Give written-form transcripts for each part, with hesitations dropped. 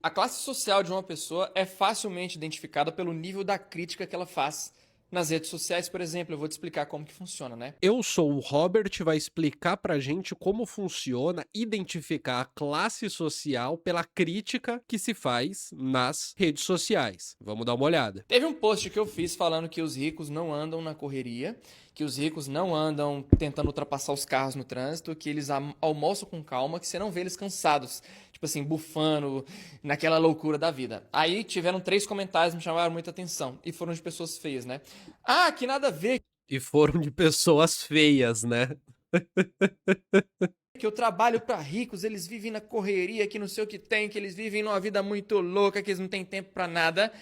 A classe social de uma pessoa é facilmente identificada pelo nível da crítica que ela faz nas redes sociais, por exemplo. Eu vou te explicar como que funciona, né? Eu sou o Robert, vai explicar pra gente como funciona identificar a classe social pela crítica que se faz nas redes sociais. Vamos dar uma olhada. Teve um post que eu fiz falando que os ricos não andam na correria, que os ricos não andam tentando ultrapassar os carros no trânsito, que eles almoçam com calma, que você não vê eles cansados, tipo assim, bufando, naquela loucura da vida. Aí tiveram 3 comentários que me chamaram muita atenção, e foram de pessoas feias, né? Ah, que nada a ver, E foram de pessoas feias, né? que eu trabalho pra ricos, eles vivem na correria, que não sei o que tem, que eles vivem numa vida muito louca, que eles não têm tempo pra nada.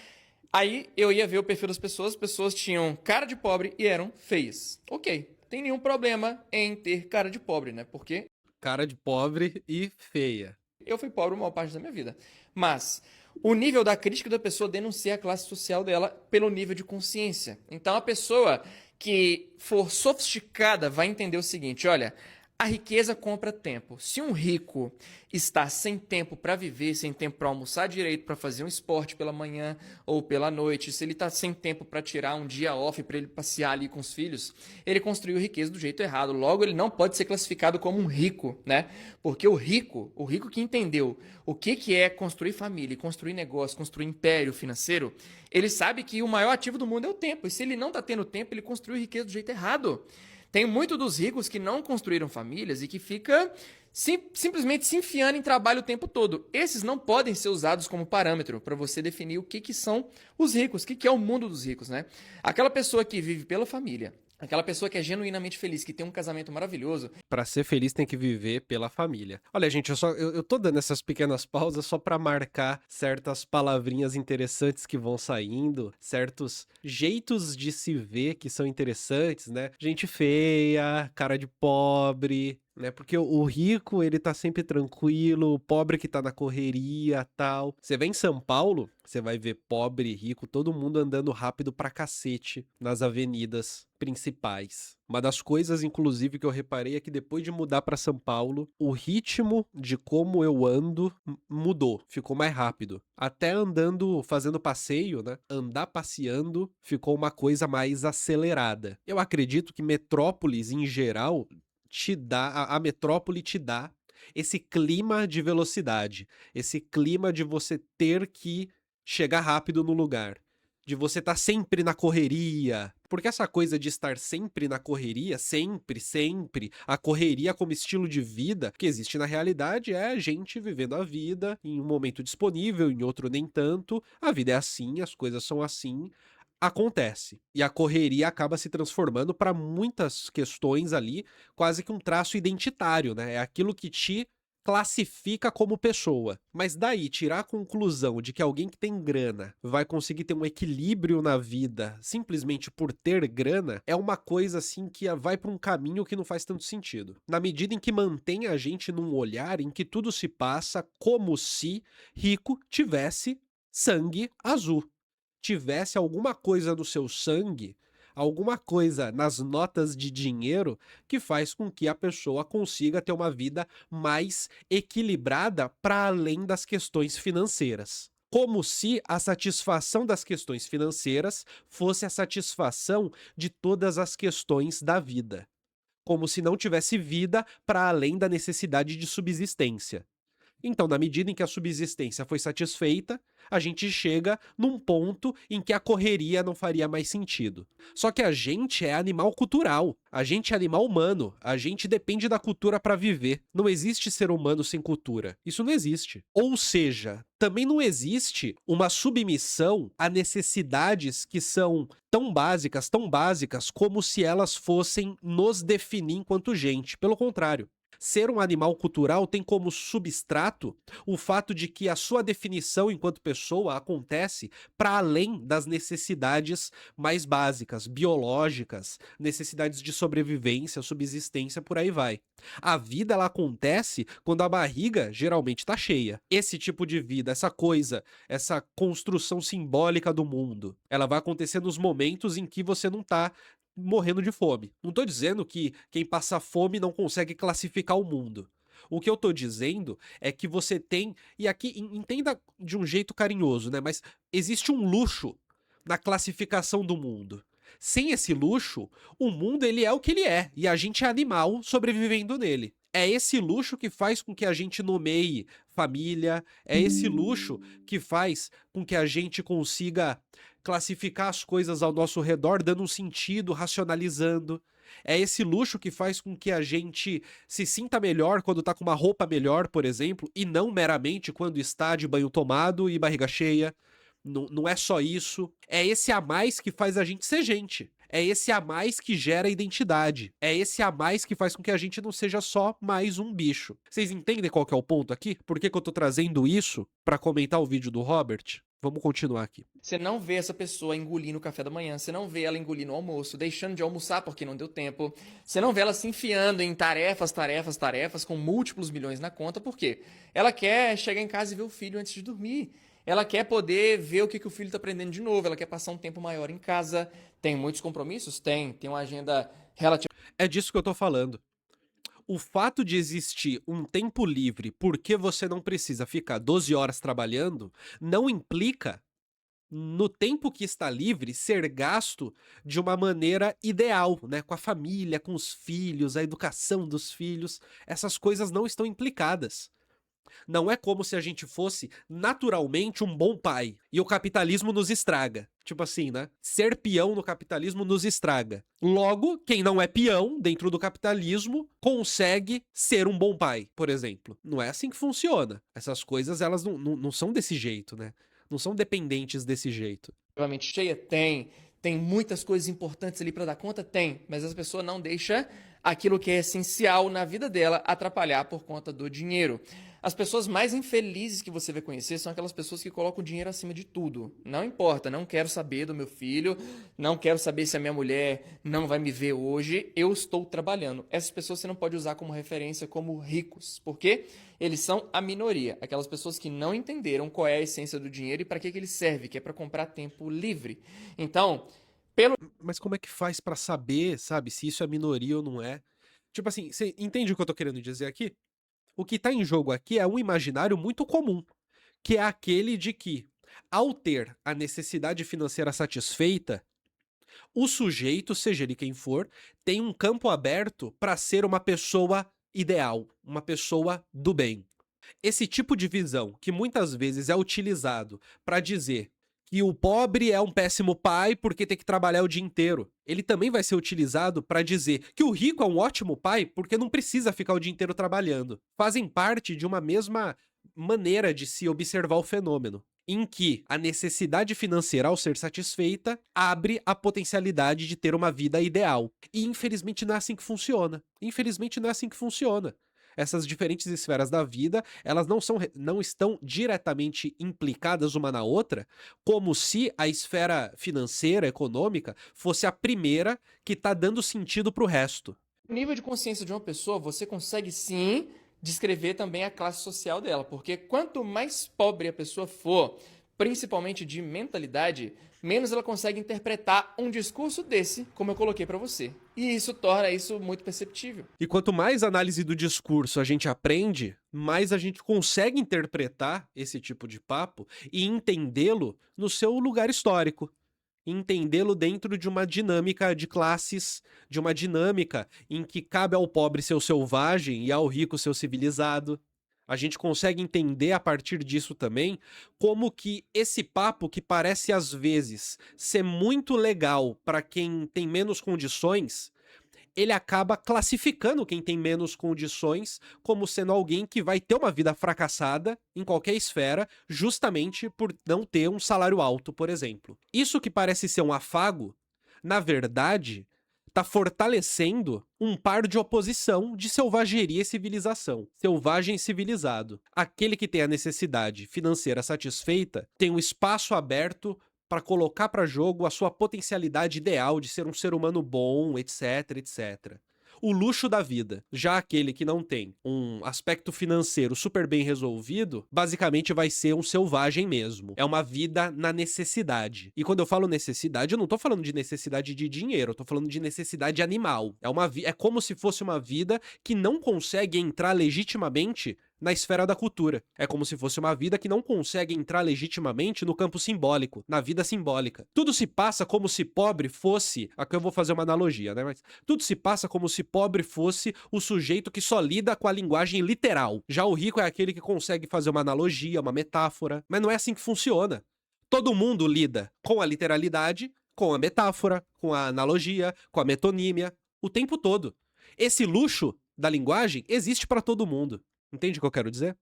Aí eu ia ver o perfil das pessoas, as pessoas tinham cara de pobre e eram feias. Ok, não tem nenhum problema em ter cara de pobre, né? Porque Cara de pobre e feia. eu fui pobre a maior parte da minha vida. Mas o nível da crítica da pessoa denuncia a classe social dela pelo nível de consciência. Então a pessoa que for sofisticada vai entender o seguinte: olha, a riqueza compra tempo. Se um rico está sem tempo para viver, sem tempo para almoçar direito, para fazer um esporte pela manhã ou pela noite, se ele está sem tempo para tirar um dia off para ele passear ali com os filhos, ele construiu riqueza do jeito errado. Logo, ele não pode ser classificado como um rico, né? Porque o rico que entendeu o que é construir família, construir negócio, construir império financeiro, ele sabe que o maior ativo do mundo é o tempo. E se ele não está tendo tempo, ele construiu riqueza do jeito errado. Tem muito dos ricos que não construíram famílias e que fica simplesmente se enfiando em trabalho o tempo todo. Esses não podem ser usados como parâmetro para você definir o que são os ricos, o que é o mundo dos ricos, né? Aquela pessoa que vive pela família, aquela pessoa que é genuinamente feliz, que tem um casamento maravilhoso. Pra ser feliz tem que viver pela família. Olha, gente, eu tô dando essas pequenas pausas só pra marcar certas palavrinhas interessantes que vão saindo, certos jeitos de se ver que são interessantes, né? Gente feia, cara de pobre, né? Porque o rico, ele tá sempre tranquilo, o pobre que tá na correria, tal. Você vem em São Paulo, você vai ver pobre e rico, todo mundo andando rápido pra cacete nas avenidas principais. Uma das coisas, inclusive, que eu reparei é que depois de mudar pra São Paulo, o ritmo de como eu ando mudou, ficou mais rápido. Até andando, fazendo passeio, né? Andar passeando ficou uma coisa mais acelerada. Eu acredito que metrópoles, em geral, a metrópole te dá esse clima de velocidade, esse clima de você ter que chegar rápido no lugar, de você estar sempre na correria, porque essa coisa de estar sempre na correria, sempre, sempre, a correria como estilo de vida que existe na realidade é a gente vivendo a vida em um momento disponível, em outro nem tanto. A vida é assim, as coisas são assim, acontece. E a correria acaba se transformando para muitas questões ali, quase que um traço identitário, né? É aquilo que te classifica como pessoa. Mas daí tirar a conclusão de que alguém que tem grana vai conseguir ter um equilíbrio na vida simplesmente por ter grana é uma coisa assim que vai para um caminho que não faz tanto sentido. Na medida em que mantém a gente num olhar em que tudo se passa como se rico tivesse sangue azul, tivesse alguma coisa no seu sangue, alguma coisa nas notas de dinheiro que faz com que a pessoa consiga ter uma vida mais equilibrada para além das questões financeiras. Como se a satisfação das questões financeiras fosse a satisfação de todas as questões da vida. Como se não tivesse vida para além da necessidade de subsistência. Então, na medida em que a subsistência foi satisfeita, a gente chega num ponto em que a correria não faria mais sentido. Só que a gente é animal cultural, a gente é animal humano, a gente depende da cultura para viver. Não existe ser humano sem cultura. Isso não existe. Ou seja, também não existe uma submissão a necessidades que são tão básicas como se elas fossem nos definir enquanto gente. Pelo contrário. Ser um animal cultural tem como substrato o fato de que a sua definição enquanto pessoa acontece para além das necessidades mais básicas, biológicas, necessidades de sobrevivência, subsistência, por aí vai. A vida ela acontece quando a barriga geralmente está cheia. Esse tipo de vida, essa coisa, essa construção simbólica do mundo, ela vai acontecer nos momentos em que você não está morrendo de fome. Não tô dizendo que quem passa fome não consegue classificar o mundo. O que eu tô dizendo é que você tem, e aqui entenda de um jeito carinhoso, né? Mas existe um luxo na classificação do mundo. Sem esse luxo, o mundo ele é o que ele é, e a gente é animal sobrevivendo nele. É esse luxo que faz com que a gente nomeie família, é esse luxo que faz com que a gente consiga classificar as coisas ao nosso redor, dando um sentido, racionalizando. É esse luxo que faz com que a gente se sinta melhor quando tá com uma roupa melhor, por exemplo, e não meramente quando está de banho tomado e barriga cheia. Não é só isso. É esse a mais que faz a gente ser gente. É esse a mais que gera identidade. É esse a mais que faz com que a gente não seja só mais um bicho. Vocês entendem qual que é o ponto aqui? Por que eu tô trazendo isso pra comentar o vídeo do Robert? Vamos continuar aqui. Você não vê essa pessoa engolindo o café da manhã, você não vê ela engolindo o almoço, deixando de almoçar porque não deu tempo, você não vê ela se enfiando em tarefas, com múltiplos milhões na conta, por quê? Ela quer chegar em casa e ver o filho antes de dormir. Ela quer poder ver o que o filho está aprendendo de novo, ela quer passar um tempo maior em casa. Tem muitos compromissos? Tem uma agenda relativa. É disso que eu tô falando. O fato de existir um tempo livre porque você não precisa ficar 12 horas trabalhando não implica no tempo que está livre ser gasto de uma maneira ideal, né? Com a família, com os filhos, a educação dos filhos. Essas coisas não estão implicadas. Não é como se a gente fosse naturalmente um bom pai e o capitalismo nos estraga. Tipo assim, né? Ser peão no capitalismo nos estraga. Logo, quem não é peão dentro do capitalismo consegue ser um bom pai, por exemplo. Não é assim que funciona. Essas coisas, elas não são desse jeito, né? Não são dependentes desse jeito. Relativamente cheia? Tem muitas coisas importantes ali para dar conta? Tem, mas as pessoas não deixam aquilo que é essencial na vida dela atrapalhar por conta do dinheiro. As pessoas mais infelizes que você vai conhecer são aquelas pessoas que colocam o dinheiro acima de tudo. Não importa, não quero saber do meu filho, não quero saber se a minha mulher não vai me ver hoje, eu estou trabalhando. Essas pessoas você não pode usar como referência como ricos, porque eles são a minoria, aquelas pessoas que não entenderam qual é a essência do dinheiro e para que ele serve, que é para comprar tempo livre. Então, Mas como é que faz pra saber, sabe, se isso é minoria ou não é? Tipo assim, você entende o que eu tô querendo dizer aqui? O que tá em jogo aqui é um imaginário muito comum, que é aquele de que, ao ter a necessidade financeira satisfeita, o sujeito, seja ele quem for, tem um campo aberto para ser uma pessoa ideal, uma pessoa do bem. Esse tipo de visão, que muitas vezes é utilizado para dizer que o pobre é um péssimo pai porque tem que trabalhar o dia inteiro, ele também vai ser utilizado para dizer que o rico é um ótimo pai porque não precisa ficar o dia inteiro trabalhando. Fazem parte de uma mesma maneira de se observar o fenômeno, em que a necessidade financeira, ao ser satisfeita, abre a potencialidade de ter uma vida ideal. E infelizmente não é assim que funciona. Infelizmente não é assim que funciona. Essas diferentes esferas da vida, elas não estão diretamente implicadas uma na outra, como se a esfera financeira, econômica, fosse a primeira que está dando sentido para o resto. o nível de consciência de uma pessoa, você consegue sim descrever também a classe social dela, porque quanto mais pobre a pessoa for, principalmente de mentalidade, menos ela consegue interpretar um discurso desse, como eu coloquei para você. E isso torna isso muito perceptível. E quanto mais análise do discurso a gente aprende, mais a gente consegue interpretar esse tipo de papo e entendê-lo no seu lugar histórico. Entendê-lo dentro de uma dinâmica de classes, de uma dinâmica em que cabe ao pobre ser o selvagem e ao rico ser o civilizado. A gente consegue entender a partir disso também como que esse papo que parece às vezes ser muito legal para quem tem menos condições, ele acaba classificando quem tem menos condições como sendo alguém que vai ter uma vida fracassada em qualquer esfera, justamente por não ter um salário alto, por exemplo. Isso que parece ser um afago, na verdade, está fortalecendo um par de oposição de selvageria e civilização. Selvagem e civilizado. Aquele que tem a necessidade financeira satisfeita tem um espaço aberto para colocar para jogo a sua potencialidade ideal de ser um ser humano bom, etc, etc. o luxo da vida. Já aquele que não tem um aspecto financeiro super bem resolvido, basicamente vai ser um selvagem mesmo. É uma vida na necessidade. E quando eu falo necessidade, eu não tô falando de necessidade de dinheiro, eu tô falando de necessidade animal. É como se fosse uma vida que não consegue entrar legitimamente na esfera da cultura. É como se fosse uma vida que não consegue entrar legitimamente no campo simbólico, na vida simbólica. Tudo se passa como se pobre fosse. Aqui eu vou fazer uma analogia, né? Mas tudo se passa como se pobre fosse o sujeito que só lida com a linguagem literal. Já o rico é aquele que consegue fazer uma analogia, uma metáfora. Mas não é assim que funciona. Todo mundo lida com a literalidade, com a metáfora, com a analogia, com a metonímia, o tempo todo. Esse luxo da linguagem existe para todo mundo. Entende o que eu quero dizer?